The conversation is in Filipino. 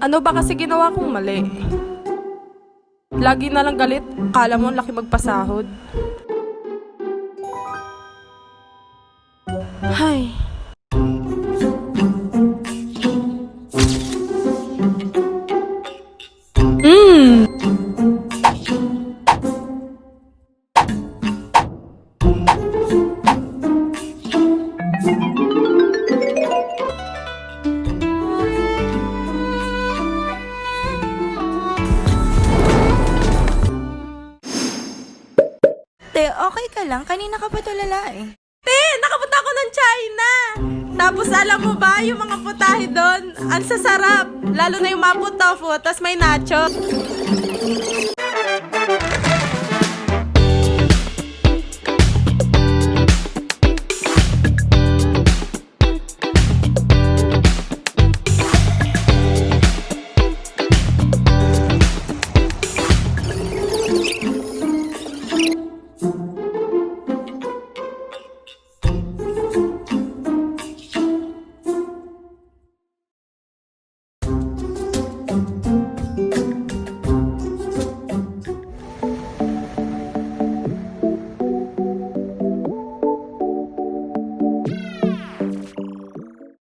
Ano ba kasi ginawa kong mali? Lagi na lang galit, akala mo ang laki magpasahod. Hay. Te, okay ka lang? Kanina ka pa tulala eh. Nakapunta ako ng China! Tapos alam mo ba, yung mga putahe doon, ang sasarap. Lalo na yung mapo tofu, tas may nacho.